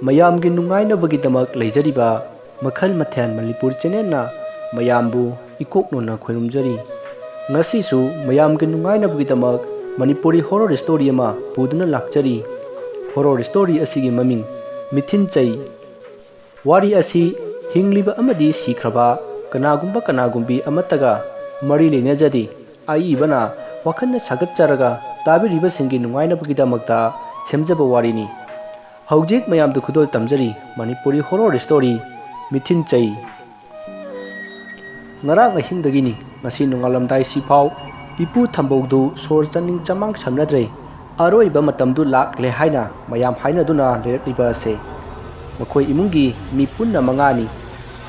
ꯃꯌꯥꯝꯒꯤ ꯅꯨꯡꯉꯥꯏꯅꯕꯒꯤꯗꯃꯛ ꯂꯩꯖꯔꯤꯕ ꯃꯈꯜ ꯃꯊꯦꯜ ꯃꯅꯤꯄꯨꯔ ꯆꯦꯅꯦꯜꯅ ꯃꯌꯥꯝꯕꯨ ꯏꯀꯣꯛꯅꯣꯟꯅ ꯈꯣꯏꯔꯨꯝꯖꯔꯤ꯫ ꯉꯁꯤꯁꯨ ꯃꯌꯥꯝꯒꯤ ꯅꯨꯡꯉꯥꯏꯅꯕꯒꯤꯗꯃꯛ ꯃꯅꯤꯄꯨꯔꯤ ꯍꯣꯔꯔ ꯁ꯭ꯇꯣꯔꯤ ꯑꯃ ꯄꯨꯗꯨꯅ ꯂꯥꯛꯆꯔꯤ꯫ ꯍꯣꯔꯔ ꯁ꯭ꯇꯣꯔꯤ ꯑꯁꯤꯒꯤ ꯃꯃꯤꯡ ꯃꯤꯊꯤꯟꯆꯩ꯫ ꯋꯥꯔꯤ ꯑꯁꯤ ꯍꯤꯡꯂꯤꯕ ꯑꯃꯗꯤ ꯁꯤꯈ꯭ꯔꯕ ꯀꯅꯥꯒꯨꯝꯕꯤ ꯑꯃꯠꯇꯒ ꯃꯔꯤ ꯂꯩꯅꯖꯗꯦ꯫ ꯑꯏꯕꯅ ꯋꯥꯈꯜꯅ ꯁꯥꯒꯠꯆꯔꯒ ꯇꯥꯕꯤꯔꯤꯕꯁꯤꯡꯒꯤ ꯅꯨꯡꯉꯥꯏꯅꯕꯒꯤꯗꯃꯛꯇ ꯁꯦꯝꯖꯕ ꯋꯥꯔꯤꯅꯤ꯫ ꯍꯧꯖꯤꯛ ꯃꯌꯥꯝꯗ ꯈꯨꯗꯣꯜ ꯇꯝꯖꯔꯤ ꯃꯅꯤꯄꯨꯔꯤ ꯍꯣꯔꯔ ꯁ꯭ꯇꯣꯔꯤ ꯃꯤꯊꯤꯟꯆꯩ꯫ ꯉꯔꯥꯡ ꯑꯍꯤꯡꯗꯒꯤꯅꯤ ꯉꯁꯤ ꯅꯣꯡꯉꯥꯜꯂꯝꯗꯥꯏ ꯁꯤꯐꯥꯎ ꯏꯄꯨ ꯊꯝꯕꯧꯗꯨ ꯁꯣꯔ ꯆꯥꯅꯤꯡ ꯆꯃꯥꯡ ꯁꯝꯅꯗ꯭ꯔꯦ꯫ ꯑꯔꯣꯏꯕ ꯃꯇꯝꯗꯨ ꯂꯥꯛꯂꯦ ꯍꯥꯏꯅ ꯃꯌꯥꯝ ꯍꯥꯏꯅꯗꯨꯅ ꯂꯩꯔꯛꯂꯤꯕ ꯑꯁꯦ ꯃꯈꯣꯏ ꯏꯃꯨꯡꯒꯤ ꯃꯤ ꯄꯨꯟꯅ 5ꯅꯤ꯫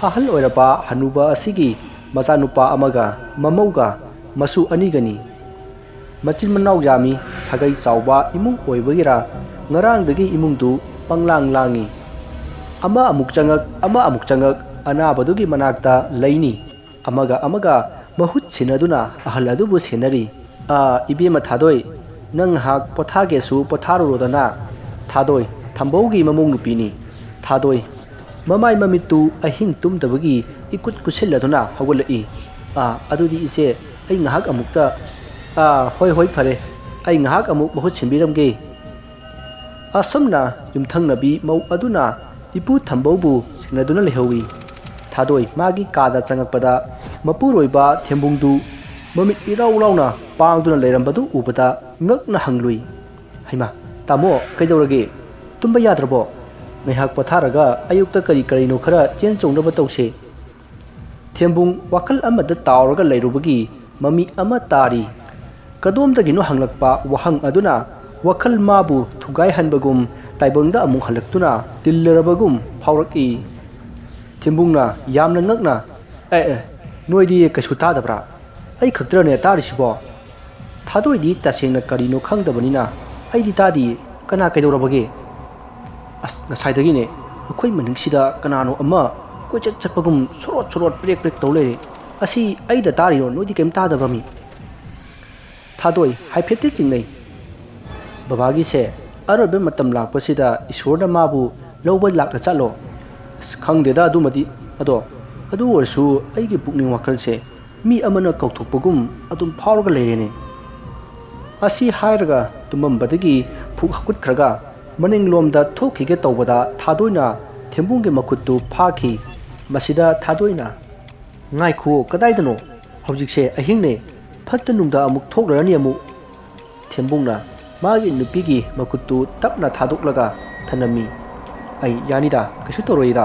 ꯑꯍꯜ ꯑꯣꯏꯔꯕ ꯍꯅꯨꯕ ꯑꯁꯤꯒꯤ ꯃꯆꯥꯅꯨꯄꯥ ꯑꯃꯒ ꯃꯃꯧꯒ ꯃꯁꯨ 2ꯒꯅꯤ꯫ ꯃꯆꯤꯟ ꯃꯅꯥꯎ ꯌꯥꯝꯃꯤ꯫ ꯁꯥꯒꯩ ꯆꯥꯎꯕ ꯏꯃꯨꯡ ꯑꯣꯏꯕꯒꯤꯔꯥ ꯉꯔꯥꯡꯗꯒꯤ ꯏꯃꯨꯡꯗꯨ ꯄꯪꯂꯥꯡ ꯂꯥꯡꯏ꯫ ꯑꯃ ꯑꯃꯨꯛ ꯆꯪꯉꯛ ꯑꯅꯥꯕꯗꯨꯒꯤ ꯃꯅꯥꯛꯇ ꯂꯩꯅꯤ꯫ ꯑꯃꯒ ꯃꯍꯨꯠ ꯁꯤꯟꯅꯗꯨꯅ ꯑꯍꯜ ꯑꯗꯨꯕꯨ ꯁꯦꯟꯅꯔꯤ꯫ ꯏꯕꯦꯝꯃ ꯊꯥꯗꯣꯏ, ꯅꯪ ꯉꯥꯏꯍꯥꯛ ꯄꯣꯊꯥꯒꯦꯁꯨ ꯄꯣꯊꯥꯔꯨꯔꯣꯗꯅ꯫ ꯊꯥꯗꯣꯏ ꯊꯝꯕꯧꯒꯤ ꯃꯃꯧ ꯅꯨꯄꯤꯅꯤ꯫ ꯊꯥꯗꯣꯏ ꯃꯃꯥꯏ ꯃꯃꯤꯠꯇꯨ ꯑꯍꯤꯡ ꯇꯨꯝꯗꯕꯒꯤ ꯏꯀꯨꯠ ꯀꯨꯠꯁꯤꯜꯂꯗꯨꯅ ꯍꯧꯒꯠꯂꯛꯏ꯫ ꯑꯗꯨꯗꯤ ꯏꯆꯦ ꯑꯩ ꯉꯥꯏꯍꯥꯛ ꯑꯃꯨꯛꯇ ꯍꯣꯏ ꯐꯔꯦ ꯑꯩ ꯉꯥꯏꯍꯥꯛ ꯑꯃꯨꯛ ꯃꯍꯨꯠ ꯁꯤꯟꯕꯤꯔꯝꯒꯦ꯫ ꯑꯁꯨꯝꯅ ꯌꯨꯝꯊꯪꯅꯕꯤ ꯃꯧ ꯑꯗꯨꯅ ꯏꯄꯨ ꯊꯝꯕꯧꯕꯨ ꯁꯦꯟꯅꯗꯨꯅ ꯂꯩꯍꯧꯏ꯫ ꯊꯥꯗꯣꯏ ꯃꯥꯒꯤ ꯀꯥꯗ ꯆꯪꯉꯛꯄꯗ ꯃꯄꯨꯔꯣꯏꯕ ꯊꯦꯝꯕꯨꯡꯗꯨ ꯃꯃꯤꯠ ꯏꯔꯥꯎ ꯂꯥꯎꯅ ꯄꯥꯡꯗꯨꯅ ꯂꯩꯔꯝꯕꯗꯨ ꯎꯕꯗ ꯉꯛꯅ ꯍꯪꯂꯨꯏ꯫ ꯍꯩꯃꯥ ꯇꯥꯃꯣ ꯀꯩꯗꯧꯔꯒꯦ? ꯇꯨꯝꯕ ꯌꯥꯗ꯭ꯔꯕꯣ? ꯉꯥꯏꯍꯥꯛ ꯄꯣꯊꯥꯔꯒ ꯑꯌꯨꯛꯇ ꯀꯔꯤꯅꯣ ꯈꯔ ꯆꯦꯟ ꯆꯣꯡꯅꯕ ꯇꯧꯁꯦ꯫ ꯊꯦꯝꯕꯨꯡ ꯋꯥꯈꯜ ꯑꯃꯗ ꯇꯥꯎꯔꯒ ꯂꯩꯔꯨꯕꯒꯤ ꯃꯃꯤ ꯑꯃ ꯇꯥꯔꯤ꯫ ꯀꯗꯣꯝꯗꯒꯤꯅꯣ ꯍꯪꯂꯛꯄ ꯋꯥꯍꯪ ꯑꯗꯨꯅ ꯋꯥꯈꯜ ꯃꯥꯕꯨ ꯊꯨꯒꯥꯏꯍꯟꯕꯒꯨꯝ ꯇꯥꯏꯕꯪꯗ ꯑꯃꯨꯛ ꯍꯜꯂꯛꯇꯨꯅ ꯇꯤꯜꯂꯔꯕꯒꯨꯝ ꯐꯥꯎꯔꯛꯏ꯫ ꯊꯦꯝꯕꯨꯡꯅ ꯌꯥꯝꯅ ꯉꯛꯅ ꯅꯣꯏꯗꯤ ꯀꯩꯁꯨ ꯇꯥꯗꯕ꯭ꯔꯥ? ꯑꯩ ꯈꯛꯇꯔꯅꯦ ꯇꯥꯔꯤꯁꯤꯕꯣ? ꯊꯥꯗꯣꯏꯗꯤ ꯇꯁꯦꯡꯅ ꯀꯔꯤꯅꯣ ꯈꯪꯗꯕꯅꯤꯅ ꯑꯩꯗꯤ ꯇꯥꯗꯤꯌꯦ, ꯀꯅꯥ ꯀꯩꯗꯧꯔꯕꯒꯦ? ꯉꯁꯥꯏꯗꯒꯤꯅꯦ ꯑꯩꯈꯣꯏ ꯃꯅꯤꯡꯁꯤꯗ ꯀꯅꯥꯅꯣ ꯑꯃ ꯀꯣꯏꯆꯠ ꯆꯠꯄꯒꯨꯝ ꯁꯣꯔꯣꯠ ꯄ꯭ꯔꯦꯛ ꯇꯧ ꯂꯩꯔꯦ꯫ ꯑꯁꯤ ꯑꯩꯗ ꯇꯥꯔꯤꯔꯣ ꯅꯣꯏꯗꯤ ꯀꯩꯝ ꯇꯥꯗꯕ꯭ꯔꯥ ꯃꯤ? ꯊꯥꯗꯣꯏ ꯍꯥꯏꯐꯦꯠꯇꯤ ꯆꯤꯡꯅꯩ꯫ ꯕꯕꯥꯒꯤꯁꯦ ꯑꯔꯣꯏꯕ ꯃꯇꯝ ꯂꯥꯛꯄꯁꯤꯗ ꯏꯁꯣꯔꯅ ꯃꯥꯕꯨ ꯂꯧꯕ ꯂꯥꯛꯂ ꯆꯠꯂꯣ? ꯈꯪꯗꯦꯗ ꯑꯗꯨꯃꯗꯤ, ꯑꯗꯨ ꯑꯣꯏꯔꯁꯨ ꯑꯩꯒꯤ ꯄꯨꯛꯅꯤꯡ ꯋꯥꯈꯜꯁꯦ ꯃꯤ ꯑꯃꯅ ꯀꯧꯊꯣꯛꯄꯒꯨꯝ ꯑꯗꯨꯝ ꯐꯥꯎꯔꯒ ꯂꯩꯔꯦꯅꯦ꯫ ꯑꯁꯤ ꯍꯥꯏꯔꯒ ꯇꯨꯝꯃꯝꯕꯗꯒꯤ ꯐꯨꯛ ꯍꯧꯒꯠꯈ꯭ꯔꯒ ꯃꯅꯤꯡꯂꯣꯝꯗ ꯊꯣꯛꯈꯤꯒꯦ ꯇꯧꯕꯗ ꯊꯥꯗꯣꯏꯅ ꯊꯦꯝꯕꯨꯡꯒꯤ ꯃꯈꯨꯠꯇꯨ ꯐꯥꯈꯤ꯫ ꯃꯁꯤꯗ ꯊꯥꯗꯣꯏꯅ ꯉꯥꯏꯈꯨꯑꯣ ꯀꯗꯥꯏꯗꯅꯣ? ꯍꯧꯖꯤꯛꯁꯦ ꯑꯍꯤꯡꯅꯦ, ꯐꯠꯇ ꯅꯨꯡꯗ ꯑꯃꯨꯛ ꯊꯣꯛꯂꯔꯅꯤ ꯑꯃꯨꯛ꯫ ꯊꯦꯝꯕꯨꯡꯅ ꯃꯥꯒꯤ ꯅꯨꯄꯤꯒꯤ ꯃꯈꯨꯠꯇꯨ ꯇꯞꯅ ꯊꯥꯗꯣꯛꯂꯒ ꯊꯅꯝꯃꯤ꯫ ꯑꯩ ꯌꯥꯅꯤꯗ, ꯀꯩꯁꯨ ꯇꯧꯔꯣꯏꯗ꯫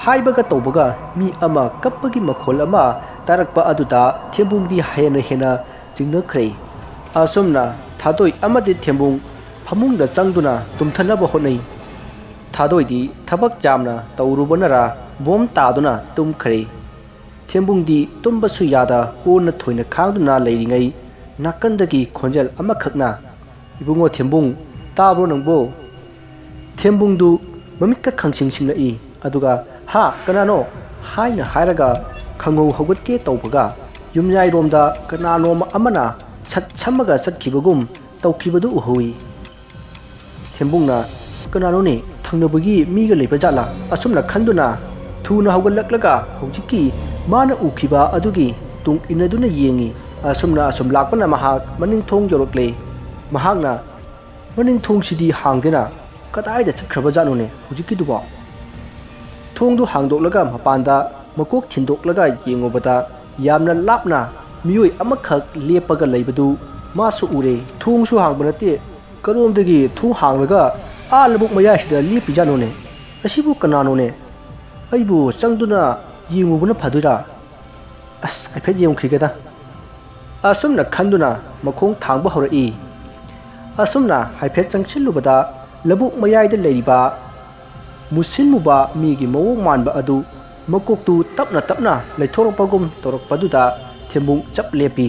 ꯍꯥꯏꯕꯒ ꯇꯧꯕꯒ ꯃꯤ ꯑꯃ ꯀꯞꯄꯒꯤ ꯃꯈꯣꯜ ꯑꯃ ꯇꯥꯔꯛꯄ ꯑꯗꯨꯗ ꯊꯦꯝꯕꯨꯡꯗꯤ ꯍꯦꯟꯅ ꯆꯤꯡꯅꯈ꯭ꯔꯦ꯫ ꯑꯁꯨꯝꯅ ꯊꯥꯗꯣꯏ ꯑꯃꯗꯤ ꯊꯦꯝꯕꯨꯡ ꯐꯃꯨꯡꯗ ꯆꯪꯗꯨꯅ ꯇꯨꯝꯊꯅꯕ ꯍꯣꯠꯅꯩ꯫ ꯊꯥꯗꯣꯏꯗꯤ ꯊꯕꯛ ꯌꯥꯝꯅ ꯇꯧꯔꯨꯕꯅꯔꯥ ꯕꯣꯝ ꯇꯥꯗꯨꯅ ꯇꯨꯝꯈ꯭ꯔꯦ꯫ ꯊꯦꯝꯕꯨꯡꯗꯤ ꯇꯨꯝꯕꯁꯨ ꯌꯥꯗ ꯑꯣꯟꯅ ꯊꯣꯏꯅ ꯈꯥꯡꯗꯨꯅ ꯂꯩꯔꯤꯉꯩ ꯅꯥꯀꯟꯗꯒꯤ ꯈꯣꯟꯖꯦꯜ ꯑꯃꯈꯛꯅ "ꯏꯕꯨꯡꯉꯣ ꯊꯦꯝꯕꯨꯡ, ꯇꯥꯕ꯭ꯔꯣ ꯅꯪꯕꯣ?" ꯊꯦꯝꯕꯨꯡꯗꯨ ꯃꯃꯤꯠꯀ ꯈꯪꯁꯤꯡ-ꯁꯤꯡꯂꯛꯏ ꯑꯗꯨꯒ "ꯍꯥ ꯀꯅꯥꯅꯣ?" ꯍꯥꯏꯔꯒ ꯈꯪꯍꯧ ꯍꯧꯒꯠꯀꯦ ꯇꯧꯕꯒ ꯌꯨꯝꯌꯥꯏꯔꯣꯝꯗ ꯀꯅꯥꯅꯣꯝ ꯑꯃꯅ ꯁꯠ ꯁꯝꯃꯒ ꯆꯠꯈꯤꯕꯒꯨꯝ ꯇꯧꯈꯤꯕꯗꯨ ꯎꯍꯧꯏ꯫ ꯊꯦꯝꯕꯨꯡꯅ "ꯀꯅꯥꯅꯣꯅꯦ, ꯊꯪꯅꯕꯒꯤ ꯃꯤꯒ ꯂꯩꯕ ꯖꯥꯠꯂꯥ?" ꯑꯁꯨꯝꯅ ꯈꯟꯗꯨꯅ ꯊꯨꯅ ꯍꯧꯒꯠꯂꯛꯂꯒ ꯍꯧꯖꯤꯛꯀꯤ ꯃꯥꯅ ꯎꯈꯤꯕ ꯑꯗꯨꯒꯤ ꯇꯨꯡ ꯏꯟꯅꯗꯨꯅ ꯌꯦꯡꯉꯤ꯫ ꯑꯁꯨꯝ ꯂꯥꯛꯄꯅ ꯃꯍꯥꯛ ꯃꯅꯤꯡꯊꯣꯡ ꯌꯧꯔꯛꯂꯦ꯫ ꯃꯍꯥꯛꯅ "ꯃꯅꯤꯡꯊꯣꯡꯁꯤꯗꯤ ꯍꯥꯡꯗꯦꯅ, ꯀꯗꯥꯏꯗ ꯆꯠꯈ꯭ꯔꯕꯖꯥꯠꯅꯣꯅꯦ ꯍꯧꯖꯤꯛꯀꯤꯗꯨꯕꯣ?" ꯊꯣꯡꯗꯨ ꯍꯥꯡꯗꯣꯛꯂꯒ ꯃꯄꯥꯟꯗ ꯃꯀꯣꯛ ꯊꯤꯟꯗꯣꯛꯂꯒ ꯌꯦꯡꯉꯨꯕꯗ ꯌꯥꯝꯅ ꯂꯥꯞꯅ ꯃꯤꯑꯣꯏ ꯑꯃꯈꯛ ꯂꯦꯞꯄꯒ ꯂꯩꯕꯗꯨ ꯃꯥꯁꯨ ꯎꯔꯦ꯫ ꯊꯣꯡꯁꯨ ꯍꯥꯡꯕ ꯅꯠꯇꯦ, ꯀꯔꯣꯝꯗꯒꯤ ꯊꯣꯡ ꯍꯥꯡꯂꯒ ꯂꯧꯕꯨꯛ ꯃꯌꯥꯏꯁꯤꯗ ꯂꯦꯞꯄꯤꯖꯥꯠꯅꯣꯅꯦ? ꯑꯁꯤꯕꯨ ꯀꯅꯥꯅꯣꯅꯦ? ꯑꯩꯕꯨ ꯆꯪꯗꯨꯅ ꯌꯦꯡꯉꯨꯕꯅ ꯐꯗꯣꯏꯔꯥ? ꯍꯥꯏꯐꯦꯠ ꯌꯦꯡꯉꯨꯈꯤꯒꯦꯗ꯫ ꯑꯁꯨꯝꯅ ꯈꯟꯗꯨꯅ ꯃꯈꯣꯡ ꯊꯥꯡꯕ ꯍꯧꯔꯛꯏ꯫ ꯑꯁꯨꯝꯅ ꯍꯥꯏꯐꯦꯠ ꯆꯪꯁꯤꯜꯂꯨꯕꯗ ꯂꯧꯕꯨꯛ ꯃꯌꯥꯏꯗ ꯂꯩꯔꯤꯕ ꯃꯨꯁꯤꯟ ꯃꯨꯕ ꯃꯤꯒꯤ ꯃꯑꯣꯡ ꯃꯥꯟꯕ ꯑꯗꯨ ꯃꯀꯣꯛꯇꯨ ꯇꯞꯅ ꯂꯩꯊꯣꯔꯛꯄꯒꯨꯝ ꯇꯧꯔꯛꯄꯗꯨꯗ ꯊꯦꯝꯕꯨꯡ ꯆꯞ ꯂꯦꯞꯄꯤ꯫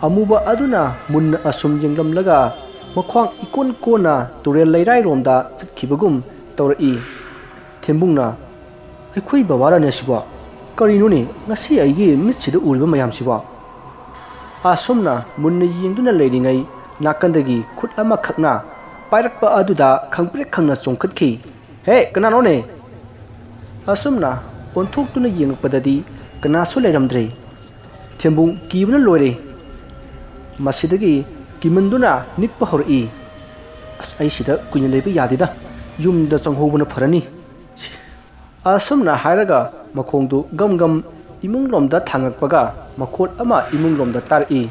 ꯑꯃꯨꯕ ꯑꯗꯨꯅ ꯃꯨꯟꯅ ꯑꯁꯨꯝ ꯌꯦꯡꯂꯝꯂꯒ ꯃꯈ꯭ꯋꯥꯡ ꯏꯀꯣꯟ ꯀꯣꯟꯅ ꯇꯨꯔꯦꯜ ꯂꯩꯔꯥꯏꯔꯣꯝꯗ ꯆꯠꯈꯤꯕꯒꯨꯝ ꯇꯧꯔꯛꯏ꯫ ꯊꯦꯝꯕꯨꯡꯅ "ꯑꯩꯈꯣꯏ ꯕꯕꯥꯔꯅꯦ ꯁꯤꯕꯣ? ꯀꯔꯤꯅꯣꯅꯦ ꯉꯁꯤ ꯑꯩꯒꯤ ꯃꯤꯠꯁꯤꯗ ꯎꯔꯤꯕ ꯃꯌꯥꯝꯁꯤꯕꯣ?" ꯑꯁꯨꯝꯅ ꯃꯨꯟꯅ ꯌꯦꯡꯗꯨꯅ ꯂꯩꯔꯤꯉꯩ ꯅꯥꯀꯟꯗꯒꯤ ꯈꯨꯠ ꯑꯃꯈꯛꯅ ꯄꯥꯏꯔꯛꯄ ꯑꯗꯨꯗ ꯈꯪꯄ꯭ꯔꯦꯛ ꯈꯪꯅ ꯆꯣꯡꯈꯠꯈꯤ꯫ हे कनानोने असुमना ओंथोक्तुना येंगपददी कनासु लेरमद्रे थेंबुंग कीबना लोरे मसिदगी किमंदुना निक्पा हौरई अस आई सिदा कुइन लेबे यादेदा युमदा चंगहोबना फरनी असुमना हायरगा मखोंदु गम गम इमुंग लोमदा थांगकपगा मखोल अमा इमुंग लोमदा तारई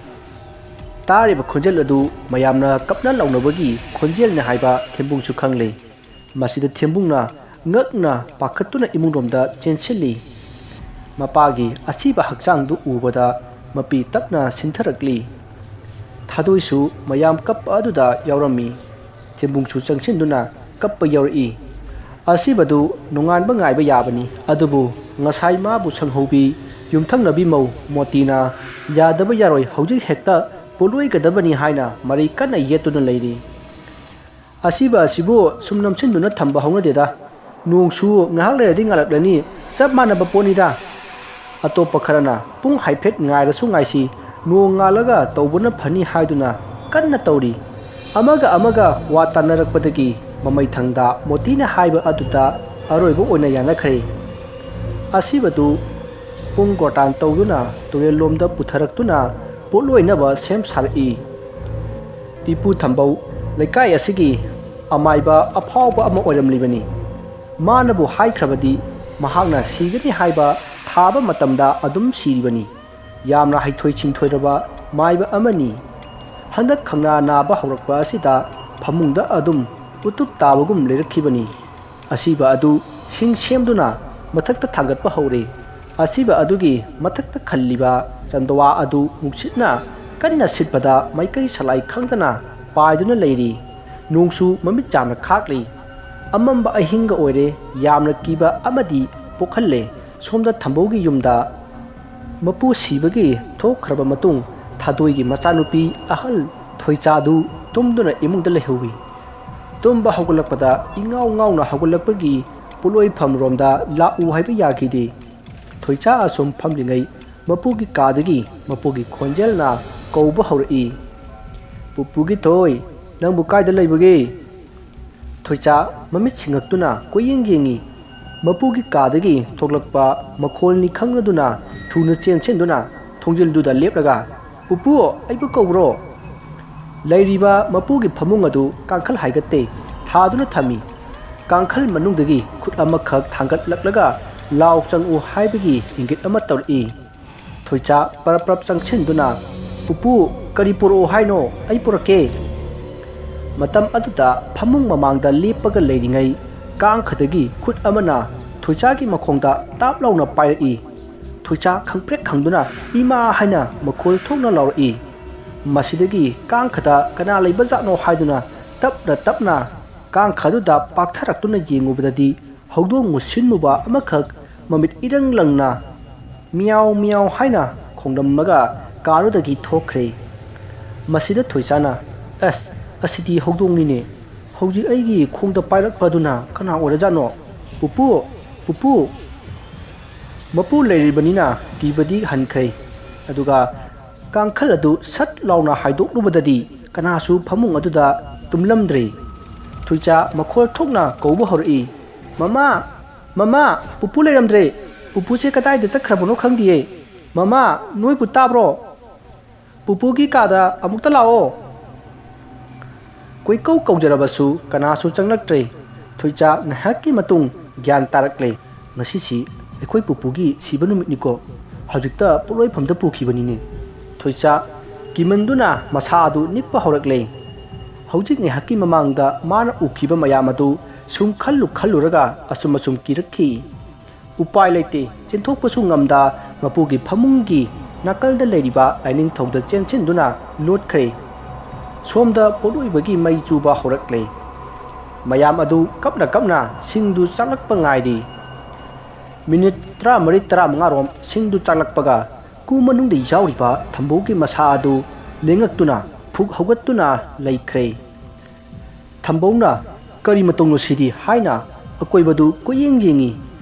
तारिबा खोंजेल अदु मयामना कपना लाउनबगी खोंजेलने हायबा थेंबुंगसु खंगले मसिदा थेंबुंगना ngakna pakhatuna imungdomda chenchili mapagi asiba hakchangdu ubada mapi tapna sintharakli thadoisu mayam kap aduda yaurami thembungchu changchinduna kappa yauri asibadu nungan ba ngai ba yabani adubu ngasai ma bu sanghobi yumthang nabi mau motina yadaba yaroi hauji hekta poloi gadabani haina mari kana yetuna leiri asiba sibu sumnam chinduna thamba hauna deda नोंसु ngahak le ding alak lani chap mana ba poni da atopa kharana pung haiphet ngai rasu ngai si nong ngalaga tawbuna phani haiduna kanna tawri amaga wa tanarak padagi mamai thangda motina haiba aduda aroibo oina yana khare asibatu pung gotan tawduna turel lomda putharak-tuna poloina ba sem sari pipu thambau lekai asigi amaiba aphawba ama oiramlibani मानबु हाइख्रबदी महागना सीगनी हाइबा थाबा मतमदा अदुम सीरिबनी यामना हाइथोय चिंथोयरबा माइबा अमनी हंदक खंगना नाबा हौरकबा असिदा फमुंगदा अदुम उतुप ताबगुम लेरखिबनी असिबा अदु सिंग सेमदुना मथक्ता थांगतबा हौरे असिबा अदुगी मथक्ता खल्लिबा चंदवा अदु मुक्सितना कन्ना सिटबदा माइकै सलाई खंगना पायदुना लेरी नोंसु ममित जामना खाकली अमंबा अहिंगा ओइरे यामना कीबा अमदी पोखल्ले सोमदा थंबोगी युमदा मपु सीबगी थोखरबा मतुंग थादोइगी मचानुपी अहल थोइचादु तुमदुना इमुंगदा लेहुवी तुमबा हौगलकपदा इंगाव गावना हौगलकपगी पुलोइ फमरोमदा लाउ हाइबा यागिदे थोइचा assume फमलिङै मपुगी कादगी मपुगी खोंजेलना कौबा हौरई पुपुगी थोइ नंबु कायदा लैबगे थोइचा ममित सिंगक्तुना कोयेंग येंगी मपुगी कादगी थोगलकपा मखोलनी खंगदुना थुना चेंचेंदुना थोंजिलदुदा लेपलगा पुपु आइबु कौरो लैरिबा मपुगी फमुंग अदु कांखल हाइगते थादुना थमी कांखल मनुंगदगी खुद अमखक थांगतलकलगा लाव चंगउ हाइबगी इंगित अमा तौरई थोइचा परप्रप चंगछिनदुना पुपु करी पुरो हाइनो आई पुरके मतम अदुदा फमुंग ममांगदा लेपगा लेरिङै कांग खदगी खुद अमना थोइचागी मखोंदा ताप लाउना पाइरई थोइचा खंप्रेक खंगदुना इमा हाइना मखोल थोंना लाउरई मसिदगी कांग खदा कना लैबा जानो हाइदुना तपना कांग खदुदा पाक्थरक्तुना येंगुबददी हौदोंग मुसिनमुबा अमखक ममित इरंग लंगना मियाव मियाव हाइना खोंदमगा कारुदगी थोखरे मसिदा थोइचाना एस असिदी हौदोंनिने हौजी अइगी खोंदा पाइरकपदुना कना ओरजानो पुपु पुपु मपु लेरिबनिना कीबदी हनखै अदुगा कांखल अदु सट लाउना हाइदोकलुबददी कनासु फमुंग अदुदा तुमलमद्रे थुइचा मखोल थोकना कौबा हौरई ममा ममा पुपु लेरमद्रे पुपुसे कदाइदा चखरबनो खंदिए ममा नोइबु ताब्रो पुपुगी कादा अमुक्ता लाओ कोई कौ कौजरबसु कनासु चंगलक्ट्रे थोइचा नहकी मतुंग ज्ञान तारकले ngasi एखोई पुपुगी सिबा नुमितनिको हजिक्ता पुलोइ फमदा पुखिबनिने थोइचा किमंदुना मसादु निक्पा हौरकले हौजिक ने हकी ममांगदा माना उखिबा मयामदु सुम खल्लुरगा असुम किरखी उपाय लेते चेंथोकपसु ngamda मपुगी फमुंगी नाकलदा लेरिबा आइनिंग थौदा चेंचिनदुना लोटखरे सोमदा पोलोइबगी मई चुबा हौरकले मयाम अदु कपना सिंगदु चालकपा ngaidi मिनिट 30-35 रोम सिंगदु चालकपगा कु मनुंगदि यावरिबा थंबोगी मसा अदु लेंगक्तुना फुक हौगत्तुना लैखरे थंबौना करी मतोंनो सिदी हाइना अकोइबदु कोयेंग येंगी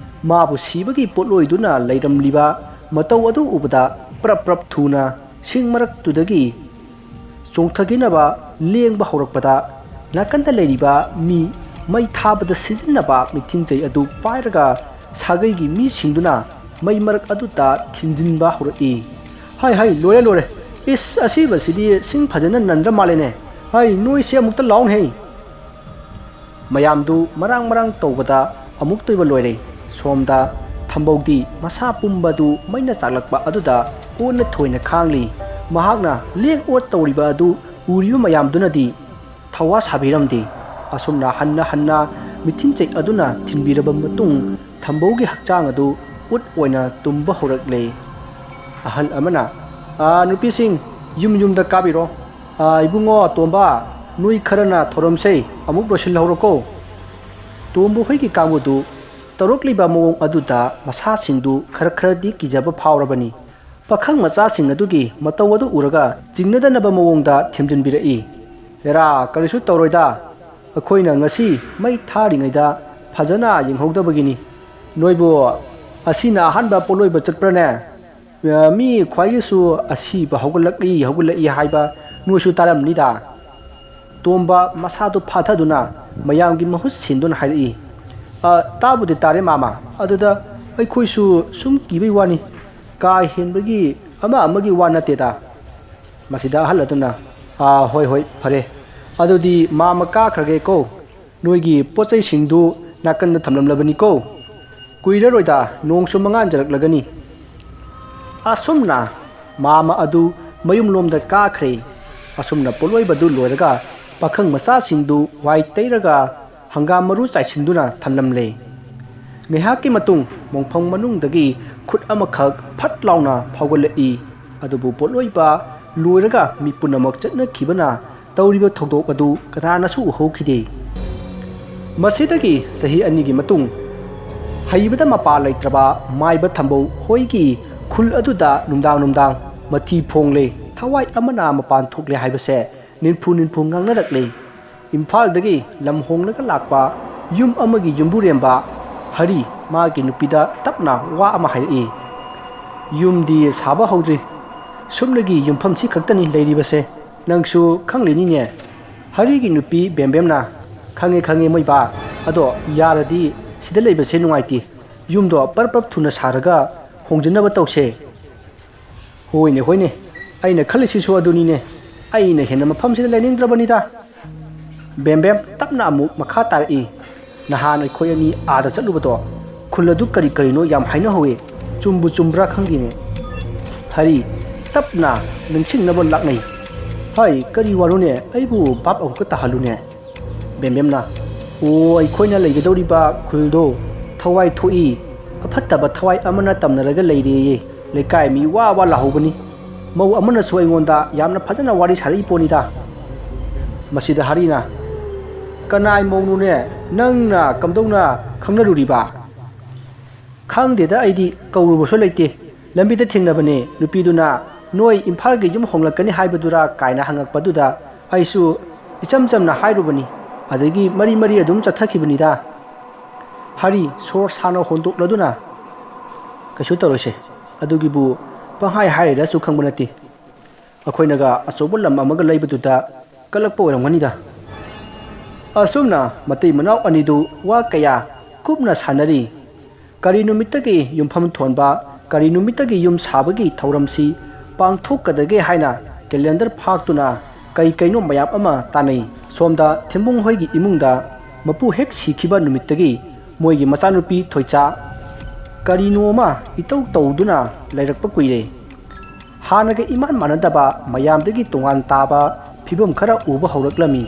माबु सीबगी पोलोइदुना लैरमलिबा मतौ अदु उबदा प्रप थुना सिंग मरक्तुदगी चोंथगिनबा लेंगबा हौरकपदा नाकंदा लेरिबा मी ꯃꯩ ꯊꯥꯕꯗ ꯁꯤꯖꯤꯟꯅꯕ ꯃꯤꯊꯤꯡꯆꯩ ꯑꯗꯨ ꯄꯥꯏꯔꯒ ꯁꯥꯒꯩꯒꯤ ꯃꯤꯁꯤꯡꯗꯨꯅ ꯃꯩ ꯃꯔꯛ ꯑꯗꯨꯗ ꯊꯤꯟꯖꯤꯟꯕ ꯍꯧꯔꯛꯏ꯫ ꯍꯥꯏ ꯂꯣꯏꯔꯦ ꯂꯣꯏꯔꯦ, ꯏꯁ ꯑꯁꯤꯕꯁꯤꯗꯤ ꯁꯤꯡ ꯐꯖꯅ ꯅꯟꯗ꯭ꯔ ꯃꯥꯜꯂꯦꯅꯦ, ꯅꯣꯏꯁꯦ ꯑꯃꯨꯛꯇ ꯂꯥꯎꯅꯦ꯫ ꯃꯌꯥꯝꯗꯨ ꯃꯔꯥꯡ ꯇꯧꯕꯗ ꯑꯃꯨꯛꯇꯣꯏꯕ ꯂꯣꯏꯔꯦ꯫ ꯁꯣꯝꯗ ꯊꯝꯕꯧꯗꯤ ꯃꯁꯥ ꯄꯨꯝꯕꯗꯨ ꯃꯩꯅ ꯆꯥꯛꯂꯛꯄ ꯑꯗꯨꯗ ꯑꯣꯟꯅ ꯊꯣꯏꯅ ꯈꯥꯡꯂꯤ꯫ ꯃꯍꯥꯛꯅ ꯂꯦꯡ ꯑꯣꯠ ꯇꯧꯔꯤꯕ ꯑꯗꯨ ꯎꯔꯤꯕ ꯃꯌꯥꯝꯗꯨꯅꯗꯤ ꯊꯋꯥ ꯁꯥꯕꯤꯔꯝꯗꯦ꯫ ꯑꯁꯨꯝꯅ ꯍꯟꯅ ꯃꯤꯊꯤꯡꯆꯩ ꯑꯗꯨꯅ ꯊꯤꯟꯕꯤꯔꯕ ꯃꯇꯨꯡ ꯊꯝꯕꯧꯒꯤ ꯍꯛꯆꯥꯡ ꯑꯗꯨ ꯎꯠ ꯑꯣꯏꯅ ꯇꯨꯝꯕ ꯍꯧꯔꯛꯂꯦ꯫ ꯑꯍꯜ ꯑꯃꯅ ꯅꯨꯄꯤꯁꯤꯡ ꯌꯨꯝꯗ ꯀꯥꯕꯤꯔꯣ, ꯏꯕꯨꯡꯉꯣ ꯇꯣꯝꯕ ꯅꯣꯏ ꯈꯔꯅ ꯊꯧꯔꯝꯁꯦ ꯑꯃꯨꯛ ꯂꯣꯏꯁꯤꯜꯍꯧꯔꯣꯀꯣ꯫ ꯇꯣꯝꯕ ꯍꯣꯏꯒꯤ ꯀꯥꯡꯕꯨꯗꯨ ꯇꯧꯔꯛꯂꯤꯕ ꯃꯑꯣꯡ ꯑꯗꯨꯗ ꯃꯁꯥꯁꯤꯡꯗꯨ ꯈꯔꯗꯤ ꯀꯤꯖꯕ ꯐꯥꯎꯔꯕꯅꯤ꯫ ꯄꯥꯈꯪ ꯃꯆꯥꯁꯤꯡ ꯑꯗꯨꯒꯤ ꯃꯇꯧ ꯑꯗꯨ ꯎꯔꯒ ꯆꯤꯡꯅꯗꯅꯕ ꯃꯑꯣꯡꯗ ꯊꯦꯝꯖꯤꯟꯕꯤꯔꯛꯏ꯫ ꯍꯦꯔꯥ ꯀꯔꯤꯁꯨ ꯇꯧꯔꯣꯏꯗ, ꯑꯩꯈꯣꯏꯅ ꯉꯁꯤ ꯃꯩ ꯊꯥꯔꯤꯉꯩꯗ ꯐꯖꯅ ꯌꯦꯡꯍꯧꯗꯕꯒꯤꯅꯤ꯫ ꯅꯣꯏꯕꯨ ꯑꯁꯤꯅ ꯑꯍꯥꯟꯕ ꯄꯣꯠꯂꯣꯏꯕ ꯆꯠꯄ꯭ꯔꯅꯦ? ꯃꯤ ꯈ꯭ꯋꯥꯏꯒꯤꯁꯨ ꯑꯁꯤꯕ ꯍꯧꯒꯠꯂꯛꯏ ꯍꯥꯏꯕ ꯅꯣꯏꯁꯨ ꯇꯥꯔꯝꯅꯤꯗ꯫ ꯇꯣꯝꯕ ꯃꯁꯥꯗꯨ ꯐꯥꯊꯗꯨꯅ ꯃꯌꯥꯝꯒꯤ ꯃꯍꯨꯠ ꯁꯤꯟꯗꯨꯅ ꯍꯥꯏꯔꯛꯏ꯫ ꯇꯥꯕꯨꯗꯤ ꯇꯥꯔꯦ ꯃꯥꯃꯥ, ꯑꯗꯨꯗ ꯑꯩꯈꯣꯏꯁꯨ ꯁꯨꯝ ꯀꯤꯕꯩ ꯋꯥꯅꯤ, ꯀꯥ ꯍꯦꯟꯕꯒꯤ ꯑꯃꯒꯤ ꯋꯥ ꯅꯠꯇꯦꯗ꯫ ꯃꯁꯤꯗ ꯑꯍꯜ ꯑꯗꯨꯅ ꯍꯣꯏ ꯐꯔꯦ, ꯑꯗꯨꯗꯤ ꯃꯥꯃꯥ ꯀꯥꯈ꯭ꯔꯒꯦꯀꯣ, ꯅꯣꯏꯒꯤ ꯄꯣꯠꯆꯩꯁꯤꯡꯗꯨ ꯅꯥꯀꯟꯗ ꯊꯝꯂꯝꯂꯕꯅꯤꯀꯣ, ꯀꯨꯏꯔꯔꯣꯏꯗ ꯅꯣꯡꯁꯨ ꯃꯉꯥꯟꯖꯔꯛꯂꯒꯅꯤ꯫ ꯑꯁꯨꯝꯅ ꯃꯥꯃꯥ ꯑꯗꯨ ꯃꯌꯨꯝꯂꯣꯝꯗ ꯀꯥꯈ꯭ꯔꯦ꯫ ꯑꯁꯨꯝꯅ ꯄꯣꯠꯂꯣꯏꯕꯗꯨ ꯂꯣꯏꯔꯒ ꯄꯥꯈꯪ ꯃꯆꯥꯁꯤꯡꯗꯨ ꯋꯥꯏ ꯇꯩꯔꯒ ꯍꯪꯒꯥꯝ ꯃꯔꯨ ꯆꯥꯏꯁꯤꯟꯗꯨꯅ ꯊꯝꯂꯝꯂꯦ꯫ ꯉꯥꯏꯍꯥꯛꯀꯤ ꯃꯇꯨꯡ ꯃꯣꯡꯐꯝ ꯃꯅꯨꯡꯗꯒꯤ ꯈꯨꯠ ꯑꯃꯈꯛ ꯐꯠ ꯂꯥꯎꯅ ꯐꯥꯎꯒꯠꯂꯛꯏ꯫ ꯑꯗꯨꯕꯨ ꯄꯣꯠꯂꯣꯏꯕ ꯂꯣꯏꯔꯒ ꯃꯤ ꯄꯨꯝꯅꯃꯛ ꯆꯠꯅꯈꯤꯕꯅ ꯇꯧꯔꯤꯕ ꯊꯧꯗꯣꯛ ꯑꯗꯨ ꯀꯅꯥꯅꯁꯨ ꯎꯍꯧꯈꯤꯗꯦ꯫ ꯃꯁꯤꯗꯒꯤ ꯆꯍꯤ 2ꯒꯤ ꯃꯇꯨꯡ ꯍꯩꯕꯗ ꯃꯄꯥ ꯂꯩꯇ꯭ꯔꯕ ꯃꯥꯏꯕ ꯊꯝꯕꯧ ꯍꯣꯏꯒꯤ ꯈꯨꯜ ꯑꯗꯨꯗ ꯅꯨꯡꯗꯥꯡ ꯃꯊꯤ ꯐꯣꯡꯂꯦ, ꯊꯋꯥꯏ ꯑꯃꯅ ꯃꯄꯥꯟ ꯊꯣꯛꯂꯦ ꯍꯥꯏꯕꯁꯦ ꯅꯤꯟꯐꯨ ꯉꯥꯡꯅꯔꯛꯂꯦ꯫ ꯏꯝꯐꯥꯜꯗꯒꯤ ꯂꯝ ꯍꯣꯡꯂꯒ ꯂꯥꯛꯄ ꯌꯨꯝ ꯑꯃꯒꯤ ꯌꯨꯝꯕꯨꯔꯦꯝꯕ ꯍꯔꯤ ꯃꯥꯒꯤ ꯅꯨꯄꯤꯗ ꯇꯞꯅ ꯋꯥ ꯑꯃ ꯍꯥꯏꯔꯛꯏ꯫ ꯌꯨꯝꯗꯤ ꯁꯥꯕ ꯍꯧꯗ꯭ꯔꯤ, ꯁꯨꯞꯅꯒꯤ ꯌꯨꯝꯐꯝꯁꯤ ꯈꯛꯇꯅꯤ ꯂꯩꯔꯤꯕꯁꯦ, ꯅꯪꯁꯨ ꯈꯪꯂꯤꯅꯤꯅꯦ꯫ ꯍꯔꯤꯒꯤ ꯅꯨꯄꯤ ꯕꯦꯝꯕꯦꯝꯅ ꯈꯪꯉꯦ ꯃꯣꯏꯕꯥ, ꯑꯗꯣ ꯌꯥꯔꯗꯤ ꯁꯤꯗ ꯂꯩꯕꯁꯦ ꯅꯨꯡꯉꯥꯏꯇꯦ, ꯌꯨꯝꯗꯣ ꯄꯔꯞ ꯊꯨꯅ ꯁꯥꯔꯒ ꯍꯣꯡꯖꯤꯟꯅꯕ ꯇꯧꯁꯦ꯫ ꯍꯣꯏꯅꯦ, ꯑꯩꯅ ꯈꯜꯂꯤꯁꯤꯁꯨ ꯑꯗꯨꯅꯤꯅꯦ, ꯑꯩꯅ ꯍꯦꯟꯅ ꯃꯐꯝꯁꯤꯗ ꯂꯩꯅꯤꯡꯗ꯭ꯔꯕꯅꯤꯗ꯫ ꯕꯦꯝꯕꯦꯝ ꯇꯞꯅ ꯑꯃꯨꯛ ꯃꯈꯥ ꯇꯥꯔꯛꯏ꯫ ꯅꯍꯥꯟ ꯑꯩꯈꯣꯏ ꯑꯅꯤ ꯑꯥꯗ ꯆꯠꯂꯨꯕꯗꯣ, ꯈꯨꯜ ꯑꯗꯨ ꯀꯔꯤꯅꯣ ꯌꯥꯝ ꯍꯥꯏꯅꯍꯧꯋꯦ, ꯆꯨꯝꯕꯨ ꯆꯨꯝꯕ꯭ꯔꯥ ꯈꯪꯗꯦꯅꯦ꯫ ꯍꯔꯤ ꯇꯞꯅ ꯅꯤꯡꯁꯤꯡꯅꯕ ꯂꯥꯛꯅꯩ꯫ ꯀꯔꯤ ꯋꯥꯅꯣꯅꯦ, ꯑꯩꯕꯨ ꯚꯥꯞ ꯑꯃꯨꯛꯀ ꯇꯥꯍꯜꯂꯨꯅꯦ꯫ ꯕꯦꯝꯕꯦꯝꯅ ꯑꯩꯈꯣꯏꯅ ꯂꯩꯒꯗꯧꯔꯤꯕ ꯈꯨꯜꯗꯣ ꯊꯋꯥꯏ ꯊꯣꯛꯏ, ꯑꯐꯠꯇꯕ ꯊꯋꯥꯏ ꯑꯃꯅ ꯇꯝꯅꯔꯒ ꯂꯩꯔꯦꯌꯦ, ꯂꯩꯀꯥꯏ ꯃꯤ ꯋꯥ ꯂꯥꯍꯧꯕꯅꯤ, ꯃꯧ ꯑꯃꯅꯁꯨ ꯑꯩꯉꯣꯟꯗ ꯌꯥꯝꯅ ꯐꯖꯅ ꯋꯥꯔꯤ ꯁꯥꯔꯛꯏ ꯄꯣꯠꯅꯤꯗ꯫ ꯃꯁꯤꯗ ꯍꯔꯤꯅ ꯀꯅꯥꯏ ꯃꯧꯅꯣꯅꯦ, ꯅꯪꯅ ꯀꯝꯗꯧꯅ ꯈꯪꯅꯔꯨꯔꯤꯕ? ꯈꯪꯗꯦꯗ, ꯑꯩꯗꯤ ꯀꯧꯔꯨꯕꯁꯨ ꯂꯩꯇꯦ, ꯂꯝꯕꯤꯗ ꯊꯦꯡꯅꯕꯅꯦ, ꯅꯨꯄꯤꯗꯨꯅ ꯅꯣꯏ ꯏꯝꯐꯥꯜꯒꯤ ꯌꯨꯝ ꯍꯣꯡꯂꯛꯀꯅꯤ ꯍꯥꯏꯕꯗꯨꯔꯥ ꯀꯥꯏꯅ ꯍꯪꯉꯛꯄꯗꯨꯗ ꯑꯩꯁꯨ ꯏꯆꯝ ꯆꯝꯅ ꯍꯥꯏꯔꯨꯕꯅꯤ, ꯑꯗꯒꯤ ꯃꯔꯤ ꯑꯗꯨꯝ ꯆꯠꯊꯈꯤꯕꯅꯤꯗ꯫ ꯍꯔꯤ ꯁꯣꯔ ꯁꯥꯅ ꯍꯣꯟꯗꯣꯛꯂꯗꯨꯅ ꯀꯩꯁꯨ ꯇꯧꯔꯣꯏꯁꯦ, ꯑꯗꯨꯒꯤꯕꯨ ꯄꯪꯍꯥꯏ ꯍꯥꯏꯔꯤꯔꯁꯨ ꯈꯪꯕ ꯅꯠꯇꯦ, ꯑꯩꯈꯣꯏꯅꯒ ꯑꯆꯧꯕ ꯂꯝ ꯑꯃꯒ ꯂꯩꯕꯗꯨꯗ ꯀꯜꯂꯛꯄ ꯑꯣꯏꯔꯝꯒꯅꯤꯗ꯫ ꯑꯁꯨꯝꯅ ꯃꯇꯩ ꯃꯅꯥꯎ ꯑꯅꯤꯗꯨ ꯋꯥ ꯀꯌꯥ ꯀꯨꯞꯅ ꯁꯥꯟꯅꯔꯤ꯫ ꯀꯔꯤ ꯅꯨꯃꯤꯠꯇꯒꯤ ꯌꯨꯝꯐꯝ ꯊꯣꯟꯕ, ꯀꯔꯤ ꯅꯨꯃꯤꯠꯇꯒꯤ ꯌꯨꯝ ꯁꯥꯕꯒꯤ ꯊꯧꯔꯝꯁꯤ ꯄꯥꯡꯊꯣꯛꯀꯗꯒꯦ ꯍꯥꯏꯅ ꯀꯦꯂꯦꯟꯗꯔ ꯐꯥꯛꯇꯨꯅ ꯀꯩꯅꯣ ꯃꯌꯥꯝ ꯑꯃ ꯇꯥꯟꯅꯩ꯫ ꯁꯣꯝꯗ ꯊꯦꯝꯕꯨꯡ ꯍꯣꯏꯒꯤ ꯏꯃꯨꯡꯗ ꯃꯄꯨ ꯍꯦꯛ ꯁꯤꯈꯤꯕ ꯅꯨꯃꯤꯠꯇꯒꯤ ꯃꯣꯏꯒꯤ ꯃꯆꯥꯅꯨꯄꯤ ꯊꯣꯏꯆꯥ ꯀꯔꯤꯅꯣꯃ ꯏꯇꯧ ꯇꯧꯗꯨꯅ ꯂꯩꯔꯛꯄ ꯀꯨꯏꯔꯦ꯫ ꯍꯥꯟꯅꯒ ꯏꯃꯥꯟ ꯃꯥꯟꯅꯗꯕ, ꯃꯌꯥꯝꯗꯒꯤ ꯇꯣꯉꯥꯟ ꯇꯥꯕ ꯐꯤꯕꯝ ꯈꯔ ꯎꯕ ꯍꯧꯔꯛꯂꯝꯃꯤ꯫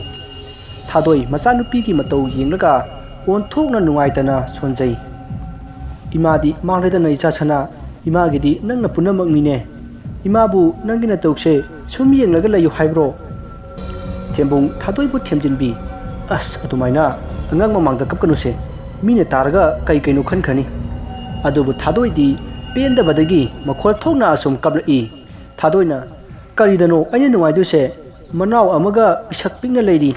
ꯊꯥꯗꯣꯏ ꯃꯆꯥꯅꯨꯄꯤꯒꯤ ꯃꯇꯧ ꯌꯦꯡꯂꯒ ꯑꯣꯟꯊꯣꯛꯅ ꯅꯨꯡꯉꯥꯏꯇꯅ ꯁꯣꯟꯖꯩ꯫ ꯏꯃꯥꯗꯤ ꯃꯥꯡꯂꯦꯗꯅ ꯏꯆꯥꯁꯅꯥ, ꯏꯃꯥꯒꯤꯗꯤ ꯅꯪꯅ ꯄꯨꯝꯅꯃꯛꯅꯤꯅꯦ, ꯏꯃꯥꯕꯨ ꯅꯪꯒꯤ ꯅꯇꯧꯁꯦ ꯁꯨꯝ ꯌꯦꯡꯂꯒ ꯂꯩꯌꯨ ꯍꯥꯏꯕ꯭ꯔꯣ? ꯊꯦꯝꯕꯨꯡ ꯊꯥꯗꯣꯏꯕꯨ ꯊꯦꯝꯖꯤꯟꯕꯤ꯫ ꯑꯗꯨꯃꯥꯏꯅ ꯑꯉꯥꯡ ꯃꯃꯥꯡꯗ ꯀꯞꯀꯅꯨꯁꯦ, ꯃꯤꯅ ꯇꯥꯔꯒ ꯀꯩꯅꯣ ꯈꯟꯈ꯭ꯔꯅꯤ꯫ ꯑꯗꯨꯕꯨ ꯊꯥꯗꯣꯏꯗꯤ ꯄꯦꯟꯗꯕꯗꯒꯤ ꯃꯈꯣꯜ ꯊꯣꯛꯅ ꯑꯁꯨꯝ ꯀꯞꯂꯛꯏ꯫ ꯊꯥꯗꯣꯏꯅ ꯀꯔꯤꯗꯅꯣ ꯑꯩꯅ ꯅꯨꯡꯉꯥꯏꯗꯣꯏꯁꯦ, ꯃꯅꯥꯎ ꯑꯃꯒ ꯄꯤꯁꯛ ꯄꯤꯛꯅ ꯂꯩꯔꯤ,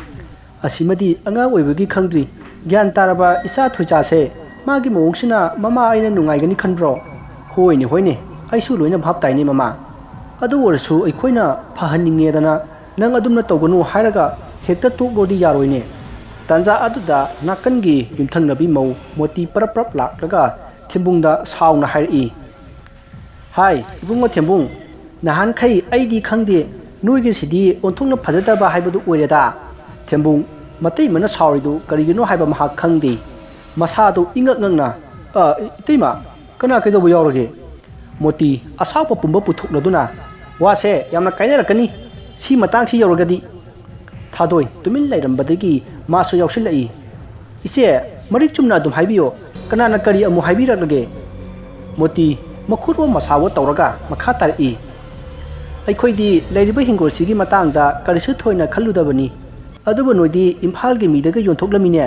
ꯑꯁꯤꯃꯗꯤ ꯑꯉꯥꯡ ꯑꯣꯏꯕꯒꯤ ꯈꯪꯗ꯭ꯔꯤ, ꯒ꯭ꯌꯥꯟ ꯇꯥꯔꯕ ꯏꯆꯥ ꯊꯣꯏꯆꯥꯁꯦ ꯃꯥꯒꯤ ꯃꯑꯣꯡꯁꯤꯅ ꯃꯃꯥ ꯑꯩꯅ ꯅꯨꯡꯉꯥꯏꯒꯅꯤ ꯈꯟꯕ꯭ꯔꯣ? ꯍꯣꯏꯅꯦ, ꯑꯩꯁꯨ ꯂꯣꯏꯅ ꯚꯥꯞ ꯇꯥꯏꯅꯦ ꯃꯃꯥ, ꯑꯗꯨ ꯑꯣꯏꯔꯁꯨ ꯑꯩꯈꯣꯏꯅ ꯐꯍꯟꯅꯤꯡꯉꯦꯗꯅ ꯅꯪ ꯑꯗꯨꯝꯅ ꯇꯧꯒꯅꯨ ꯍꯥꯏꯔꯒ ꯍꯦꯛꯇ ꯇꯣꯛꯂꯣꯗꯤ ꯌꯥꯔꯣꯏꯅꯦ꯫ Tanja aduda nakangi yumthangnabi mau moti prap laklaga Thembungda sauna hairi. Hai, ibungo Thembung, nahan khai aidi khangde nuigi sidi onthungna phajadaba haibadu oireda. Thembung matei mana sauridu karigino haiba mahak khangde. Masadu ingak ngangna. Itima, kana kaido bu yaurage. Moti asapa pumba puthukladuna. Wase yamna kainarakani. Si matang si yauragadi. Thadoi tumin lairambadagi maso yausilai. Ise marik chumna adum haibiyo. Kanana kari amu haibirakage. Moti makhurwa masawa tawraga makha tar'i. Aikhoidi lairiba hingolsigi matangda karisu thoina khalludabani. Aduba noidi Imphalgi midaga yontoklamine.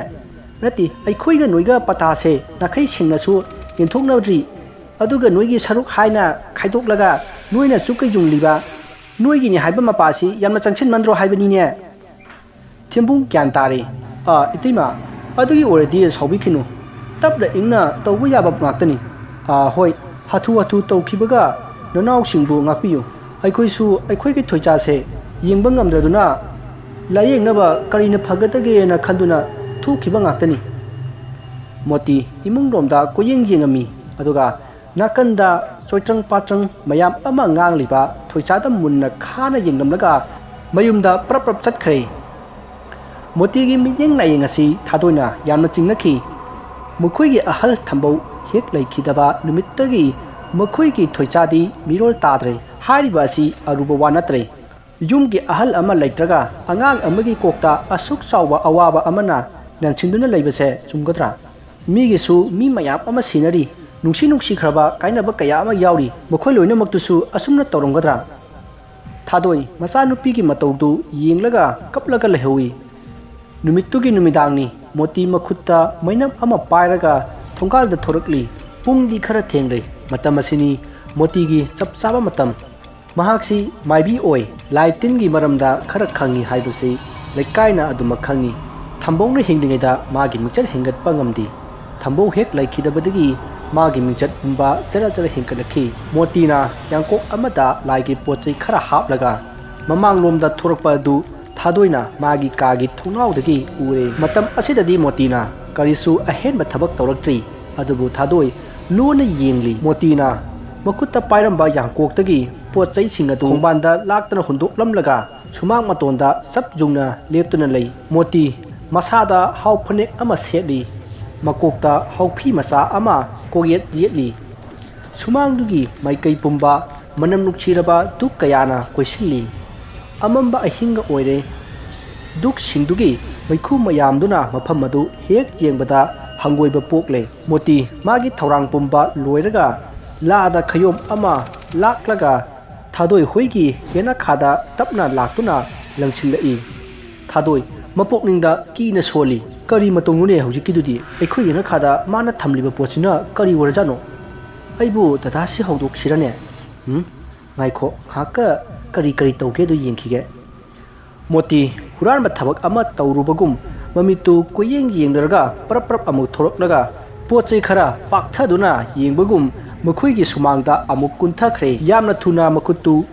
Nati aikhoiga noiga patase nakhai singnasu yonthoknabri. Aduga noigi saruk haina khaidoklaga noina chukai jungliba. Noigi ni haiba mapasi yamna changchin mandro haibanine. Thembung gyan tare. Itima adugi oredi saubikinu. Tapda ingna tawbu yaba ngaktani. Hoi hatu tawkibaga nanaw singbu ngakpiyu. Aikhoisu aikhoigi thoichase yengba ngamdraduna layengnaba karina phagatage na khanduna thukiba ngaktani. Moti imungromda koyeng yengami aduga nakanda choitrang patrang mayam ama ngangliba thoichada munna khana yenglamlaga mayumda prap chatkhre. Moti gi miyeng layeng asi thadoina yamna chingnakhi. Mukhoigi ahal thambau hek laikhidaba numittagi mukhoigi thoichadi mirol tadre. Hariba asi aruba wanatre. Yumgi ahal ama laitraga angang amagi kokta asuk sawba awaba amana nansinduna laibase chumgadra. Migisu mi mayam ama sinari nungsi khraba kainaba kaya ama yauri mokhoi loinamaktusu asumna tawramgadra. Thadoi macha nupigi matawdu yenglaga kaplaga lehawi. Numittugi numidangni moti makhutta mainam ama pairaga thongkalda thorakli pungdi khara thengre. Matam asini motigi chapchaba matam. Mahaksi maibi oi laitingi maramda khara khangi haibasi leikaina aduma khangi. Thambongna hinglingaida magi michat hengatpa ngamdi. Thambong hek laikhidabadagi magi michat umba jara hingkalakhi. Motina yangkok amada laigi pochai khara haplaga mamanglomda thorakpa adu Thadoina magi kagi thungaudagi ure. Matam asidadi motina karisu ahenba thabak tawraktri. Adubu thadoi lona yengli. Motina makutta pairamba yangkoktagi pochai singadu khongbanda laktana hundoklamlaga sumang matonda sap jungna leptuna lei. Moti masada hau phanek ama setli makokta hauphi masa ama koget yetli. Sumangdugi maikai pumba manam nukchiraba duk kayana koisilli. Amamba ahinga oire duk singdugi maikhu mayamduna mafam adu hek yengbada hangoiba pokle. Moti magi thaurang pumba loiraga lada khayom ama laklaga Thadoi hoigi yena khada tapna laktuna langchillai. Thadoi mapokningda kina soli kari matongune hojikidudi aikhoi yena khada mana thamliba pochina kari warjano. Aibu dadasi hodok sirane. Ngaikho haka kari tawge do yengkhige. Moti huran thabak ama tawrubagum mamitu koyeng yengdarga prap amu thoroklaga pochai khara pakthaduna yengbagum Makhoigi sumangda amuk kunthakre yamna thuna makhutu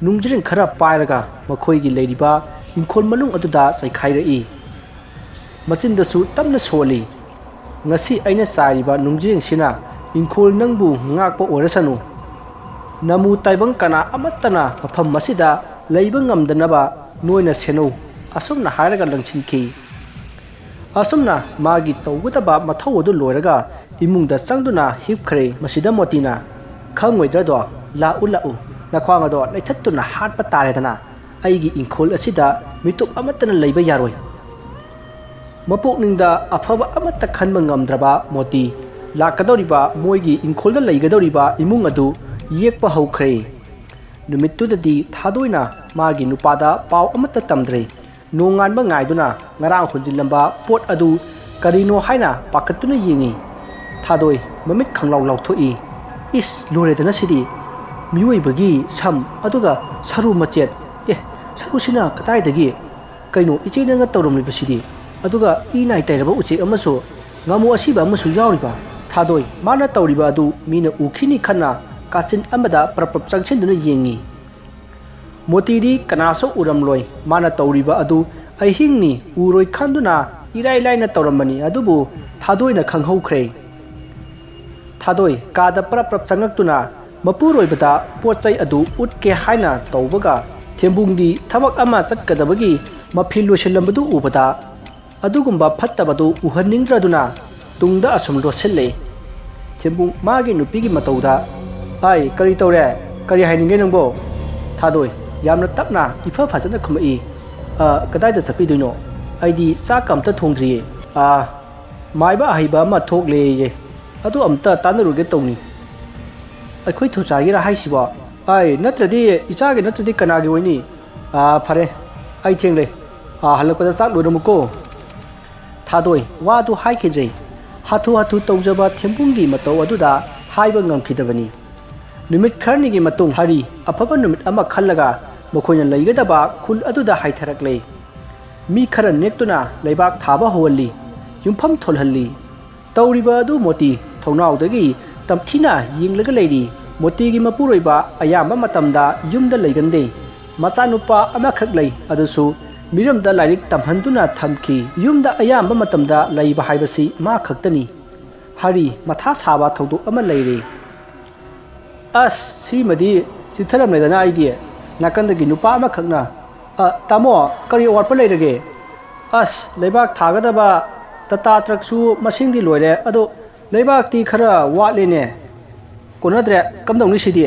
nungjiring khara pairaga makhoigi leiriba inkhol manung aduda chaikhairei. Machindasu tamna soli. Ngasi aina sariba nungjiring sina inkhol nangbu ngakpa orasanu. Namu taibang kana amattana mafam masida leiba ngamdanaba noina seno asumna hairaga langchinki. Asumna magi tawgudaba mathau adu loiraga imungda changduna hipkhre masida motina khangwaidrado la'u nakhwangado leithattuna hatpa taredana aigi inkhol asida mitup amatana leiba yaroi. Mapokningda afaba amatta khanba ngamdraba moti lakadoriba moigi inkholda leigadoriba imung adu yekpa haukhre. Numittudadi thadoina magi nupada paw amatta tamdre. Nonganba ngaiduna ngarang hunjilamba pot adu karino haina pakatuna yingi. Thadoi mamit khanglaw lawthoi. Is loredana sidi miyoibagi sam aduga saru machet. Saru sina kataidagi kaino ichena nga tawramliba sidi aduga inai tairaba uche amaso ngamu asiba amaso yauriba. Thadoi mana tawriba adu mina ukhini khana kachin amada prapap changchenduna yengi. Motiri kanaso uramloi mana tawriba adu ahingni uroi khanduna Irai लाइना तौरमनी अदुबु थादोइना खंगहौख्रे थादोइ कादा प्रप चंगक्तुना मपुरोइबदा पोचै अदु उटके हाइना तौबगा थेंबुंगदी थबक अमा चटकदबगी मफिल लोइसलंबदु उबदा अदुगुंबा फत्तबदु उहन्निंद्रदुना तुंगदा assume लोसिल्ले थेंबुंग मागे नुपीगी मतौदा आई करी तौरे करी हाइनिंगे नंगबो थादोइ यामना तपना इफा फजना खमई कदाइदा चपिदुनो आइदी चाक अमता थोंद्रिये माइबा हाइबा मा थोकले ये अदु अमता तानरुगे तौनी अखोइ थोचागिरा हाइसिबो आई नत्रदि इचागे नत्रदि कनागे ओइनी फरे आई थेंगले हलकदा चाक लोरमुको थादोइ वादु हाइखेजै हाथु हाथु तौजबा थेंबुंगी मतौ अदुदा हाइबा ngамखिदबनी नुमित खरनिगी मतुंग हरि अफबा नुमित अमा खल्लगा मखोइना लैगदबा खुल अदुदा हाइथरकले मी खर नेक्तुना लैबाक थाबा होवल्ली युमफम थोलहल्ली तौरिबा अदु मोती थौनाउदगी तमथिना यिंगलगा लैरी मोतीगी मपुरोइबा अयामा मतमदा युमदा लैगंदे मचानुपा अमाखक लै अदुसु मिरमदा लाइरिक तमहंदुना थमखी युमदा अयामा मतमदा लैबा हाइबसी मा खक्तनी हरि मथा साबा थौदु अमा लैरे अस सीमदी चिथरम लेदना आइदि नाकंदगी नुपा अमाखकना तामो करी वाटप लैरगे अस लेबाक थागदबा तता ट्रकसु मसिंगदी लोइरे अदो लेबाकती खरा वाटलेने कोनद्रे कमदौनी सिदि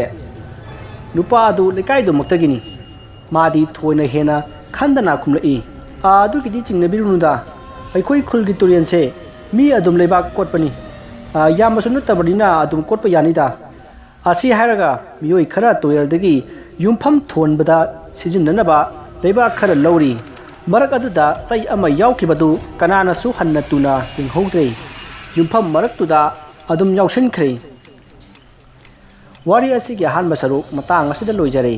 नुपा अदु लेकाइदो मक्तगिनी मादी थोइना हेना खंदना खुमलई अदुगिदि चिंगनबिरुनुदा अखोइ खुलगी तुरियनसे मी अदुम लेबाक कोटपनी यामसु नतबदिना अदुम कोटप यानिदा असी हारगा मियोइ खरा तुरेलदगी युमफम थोनबदा सिजिननबा लेबाक खरा लौरी मरक अदुदा सै अमा याउखिबदु कनानासु हन्ना तुना यंगहौद्रे युमफम मरकतुदा अदुम याउसनख्रे वारी असिगी अहानबा सरुक मतांग असिदा लोइजरे।